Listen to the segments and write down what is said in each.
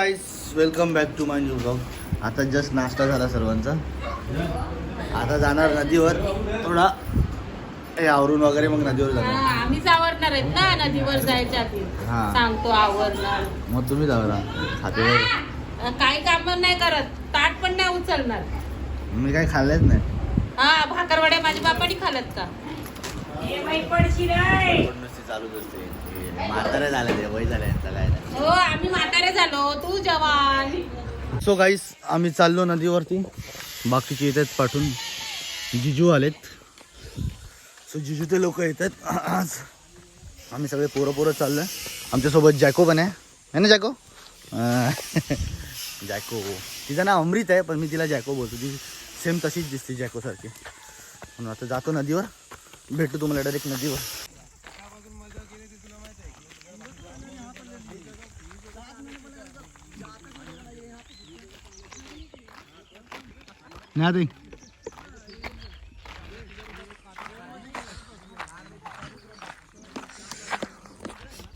Guys welcome back to my new blog. आता just नाश्ता झाला सर्वांचा. आता जाणार नदीवर थोडा आवरून वगैरे मग नदीवर जाणार. आम्हीच आवरणार आहेत ना नदीवर जायच्या आधी. सांगतो आवरणार. मग तुम्ही जावरा खाते काही काम नाही करत, ताट पण नाही उचलणार. मी काही खाल्लेच नाही. हा भाकरवड्या माझ्या बापाने खाल्ल्यात का? चालूच असते. म्हातारे झाले वय झाले हो आम्ही म्हातारे झालो, तू जवान. सो गाईस आम्ही चाललो नदीवरती. बाकीचे येतात पाठवून. जिजू आलेत. सो जिजू ते लोक येतात आज. आम्ही सगळे पोरं चाललोय. आमच्यासोबत जॅको पण आहे ना जॅको. जॅको तिचं नाव अमृत आहे पण मी तिला जॅको बोलतो. ती सेम तशीच दिसते जॅको सारखी. म्हणून आता जातो नदीवर. भेटू तुम्हाला डायरेक्ट नदीवर. नाही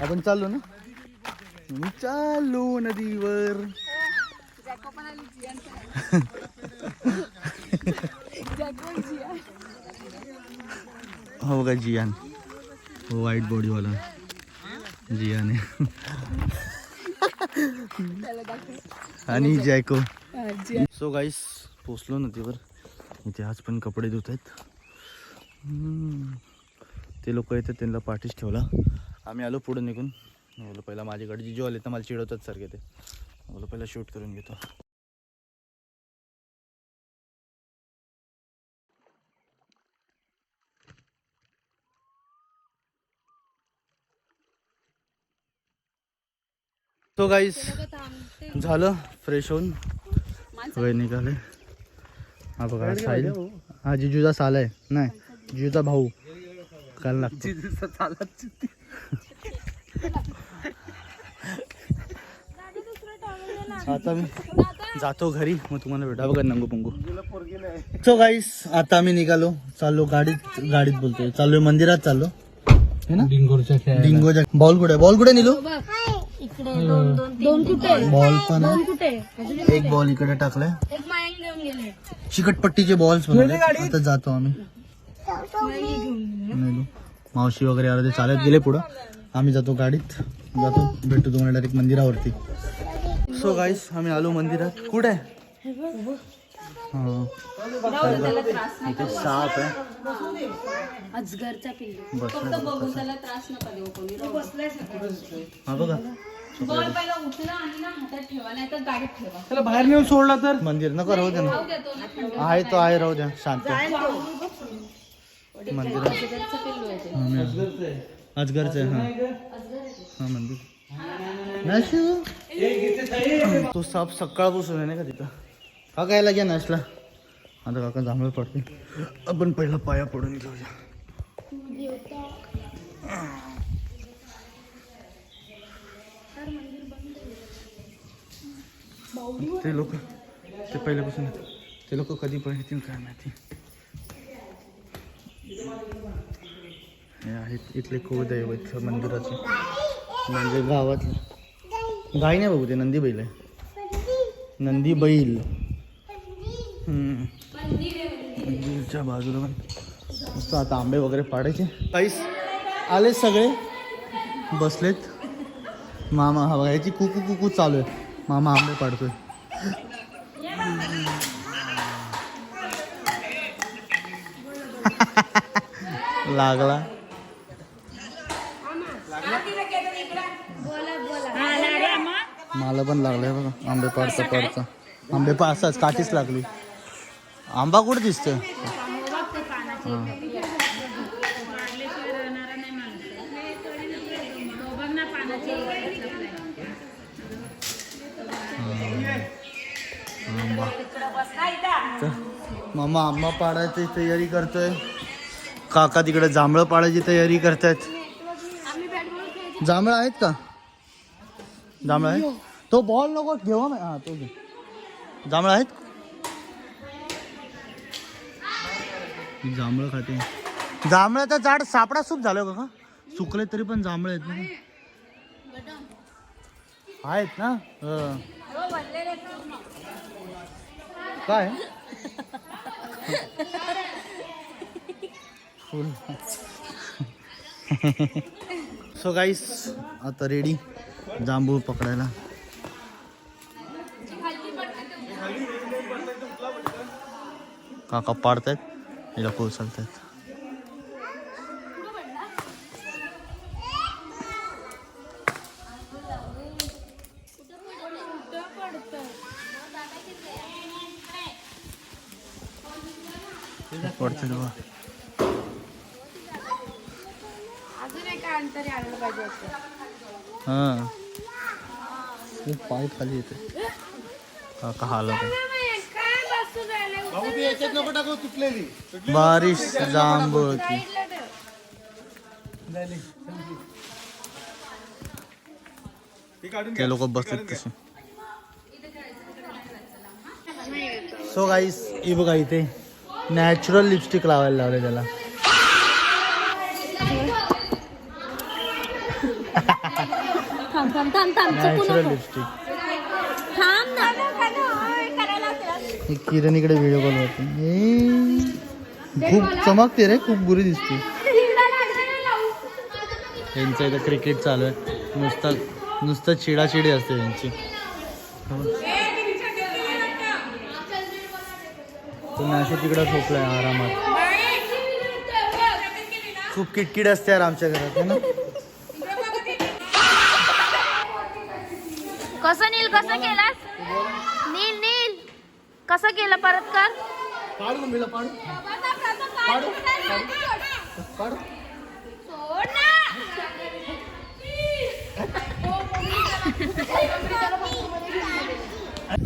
आपण चाललो ना. मी चाललो नदीवर. हो का जियान. हो व्हाईट बॉडीवाला जियान आहे. आणि जॅको. सो गाईस पोचलो नदीवर. इथे आज पण कपडे धुत आहेत. ते लोक येतात त्यांना पाठीच ठेवला. आम्ही आलो पुढे निघून. बोलो पहिला माझ्याकडे जिजू आले तर मला चिडवतात सारखे. ते बोलो पहिला शूट करून घेतो. तो गाईस झालं फ्रेश होऊन वय निघाले. हा बघा साहिल. हा जिजूचा साल आहे. नाही जिजूचा भाऊ. काल लागतो. आता मी जातो घरी. मग तुम्हाला भेटा बघा नंगू पंगू. सो गाईस आता आम्ही निघालो. चाललो गाडीत बोलतोय. चाललोय मंदिरात चाललो है ना. डिंगोच्या बॉल कुठे निघलो. बॉल पण आहे. एक बॉल इकडे टाकलाय. चिकटपट्टीचे बॉल्स बनवले. आता जातो आम्ही. मावशी वगैरे आले ते चालत गेले पुढं. आम्ही जातो गाडीत. जातो भेटतो तुम्हाला डायरेक्ट मंदिरावरती. सो गाईस आम्ही आलो मंदिरात. कुठे आहे इथे साप आहे. हा बघा त्याला बाहेर नेऊन सोडला तर मंदिर नको राहू द्या ना. आहे तो आहे राहू द्या शांत. मंदिर अजगरचं आहे. हा मंदिर तो साप सकाळपासून आहे नाही का तिथं. हा गायला घ्या नाशला. आता काका जांभळ पडते. आपण पहिला पाया पडून घेऊया. ते लोक ते पहिल्यापासून ते लोक कधी पण येतील काय माहिती. हे आहेत इथले कुळदैवत मंदिराचे. म्हणजे गावातले गाय नाही बघू ते नंदी बैल आहे. नंदी बैल. मंदिरच्या बाजूला पण मस्त. आता आंबे वगैरे पाडायचे. काहीच आले सगळे बसलेत. मामा हा बघा याची कुकू कुकू चालू आहे. मामा आंबे पाडतोय. लागला मला पण लागलाय बघा. आंबे पाडता आंबे असाच काठीच लागली. आंबा कुठे दिसतोय. मामा आंबा पाडायची तयारी करतोय. काका तिकडे जांभळं पाडायची तयारी करतायत. जांभळं आहेत का. जांभळं आहेत. तो बॉल नको घेऊ. हा तो घे. जांभळं आहेत. जांभळं खाते. जांभळाचं झाड सापडा सूप झालं का. सुकले तरी पण जांभळं आहेत ना. आहेत ना. काय फुल. सो गाईस आता रेडी जांभूळ पकडायला. काका पाडतायत, हिला कोसळतायत. पडते बा. हा खूप पाय खाली येते. काका हालत बारिश जांभूळ की. ते लोक बसलेत तसे. सो गाईस हे बघा इथे नॅचरल लिपस्टिक लावायला लावले त्याला. Natural lipstick. किरण इकडे व्हिडिओ कॉल होते. खूप चमकते रे, खूप बुरी दिसते. यांचं इथं क्रिकेट चालू आहे. नुसतं चिडाचिडी असते यांची. अशा तिकडं झोपलाय आरामात. खूप किटकिट असते यार आमच्या घरात है ना. कसं नील कसं केलास? नील नील कसं केलं परत कर. पाडू मम्मीला पाडू पाडू पाडू.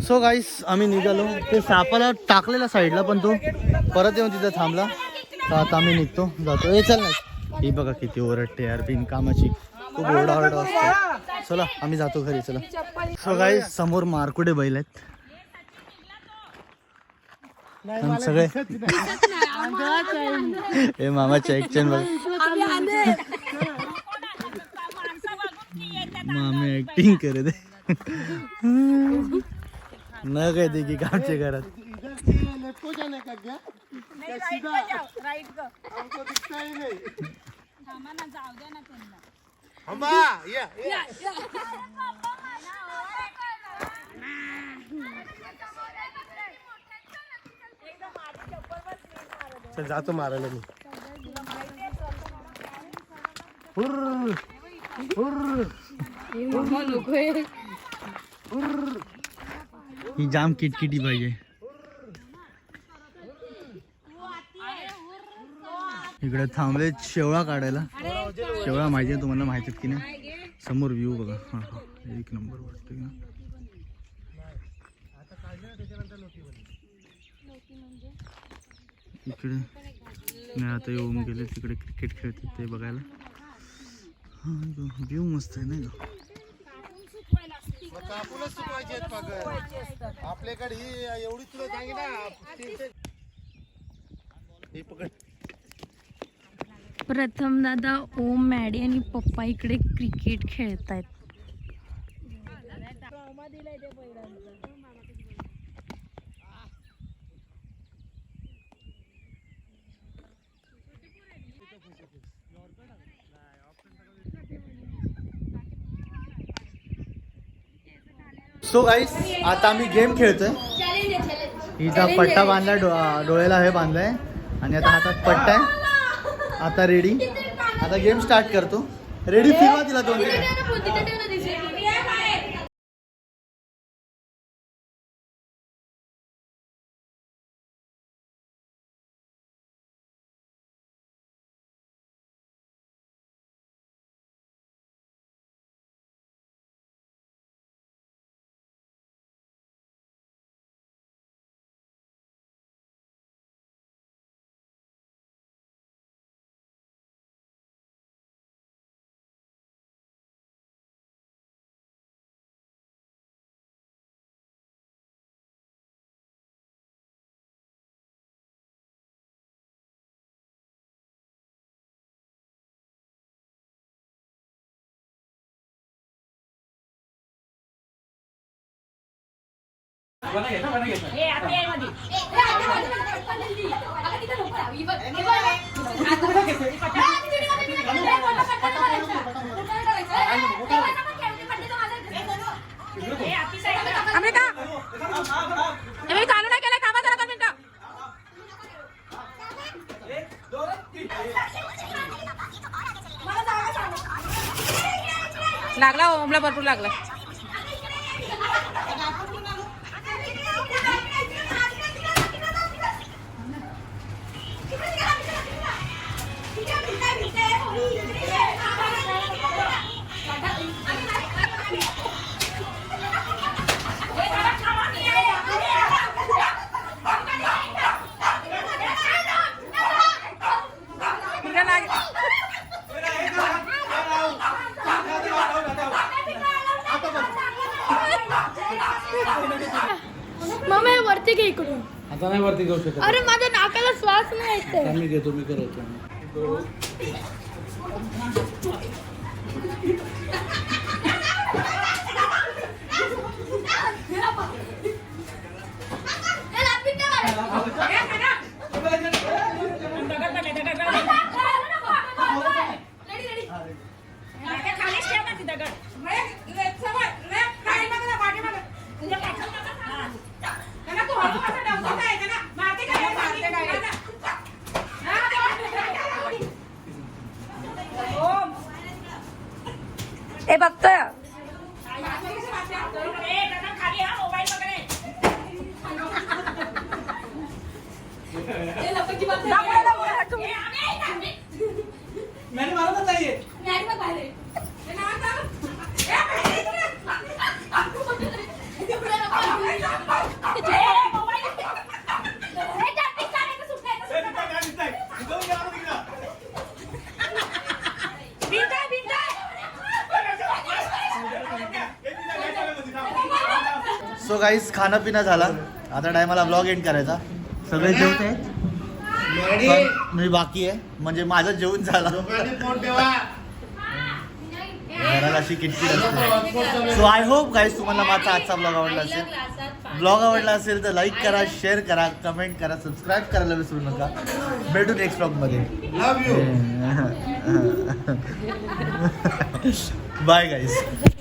सो गाईस आम्ही निघालो. ते सापाला टाकलेला साईडला पण तो परत येऊन तिथं थांबला. तर आता आम्ही निघतो जातो. हे चल ना. ही बघा किती ओरडते यार बिनकामाची. खूप ओरडाओरड असते. चला आम्ही जातो घरी. चला. सो गाईस समोर मारकुडे बैल आहेत. सगळे हे मामाच्या ऍक्शन बघ. मामी ऍक्टिंग करत न कहते की कामच्या घरात. जातो मारायला मी. ही जाम किटकिटी पाहिजे. इकडे थांबले शेवळा काढायला. शेवळा माहिती आहे तुम्हाला, माहिती की नाही. समोर व्ह्यू बघा. हा हा एक नंबर वाटतोय ना. इकडे नाही आता येऊन गेले तिकडे क्रिकेट खेळतात ते बघायला. हा व्ह्यू मस्त आहे नाही का. आपल्याकडे ही एवढी तुला सांगे ना. प्रथम दादा, ओम, मॅडी आणि पप्पा इकडे क्रिकेट खेळतायत. सो गाईस आता आम्ही गेम खेळतोय. हिचा पट्टा बांधला डोळ्याला हे बांधलाय आणि आता हातात पट्टा आहे. आता रेडी. आता गेम स्टार्ट करतो. रेडी फिरवा तिला 2 चालू नाही केलं थांबा जरा 2 मिनिटं. लागला ओमला भरपूर लागला. मम्मी वरती घे इकडून. आता नाही वरती जाऊ शकत. अरे माझ्या नाकाला श्वास नाही येते. मी घेतो मी करतो. ए बघतोय. सो गाईस खाणं पिणं झाला. आता टायमाला ब्लॉग एंड करायचा. सगळे जेवत आहेत पण मी बाकी आहे. म्हणजे माझं जेवण झाला. घराला अशी किटकिट असते. सो आय होप गाईस तुम्हाला माझा आजचा ब्लॉग आवडला असेल. ब्लॉग आवडला असेल तर लाईक करा, शेअर करा, कमेंट करा, सबस्क्राईब करायला विसरू नका. भेटू नेक्स्ट ब्लॉगमध्ये. बाय गाईस.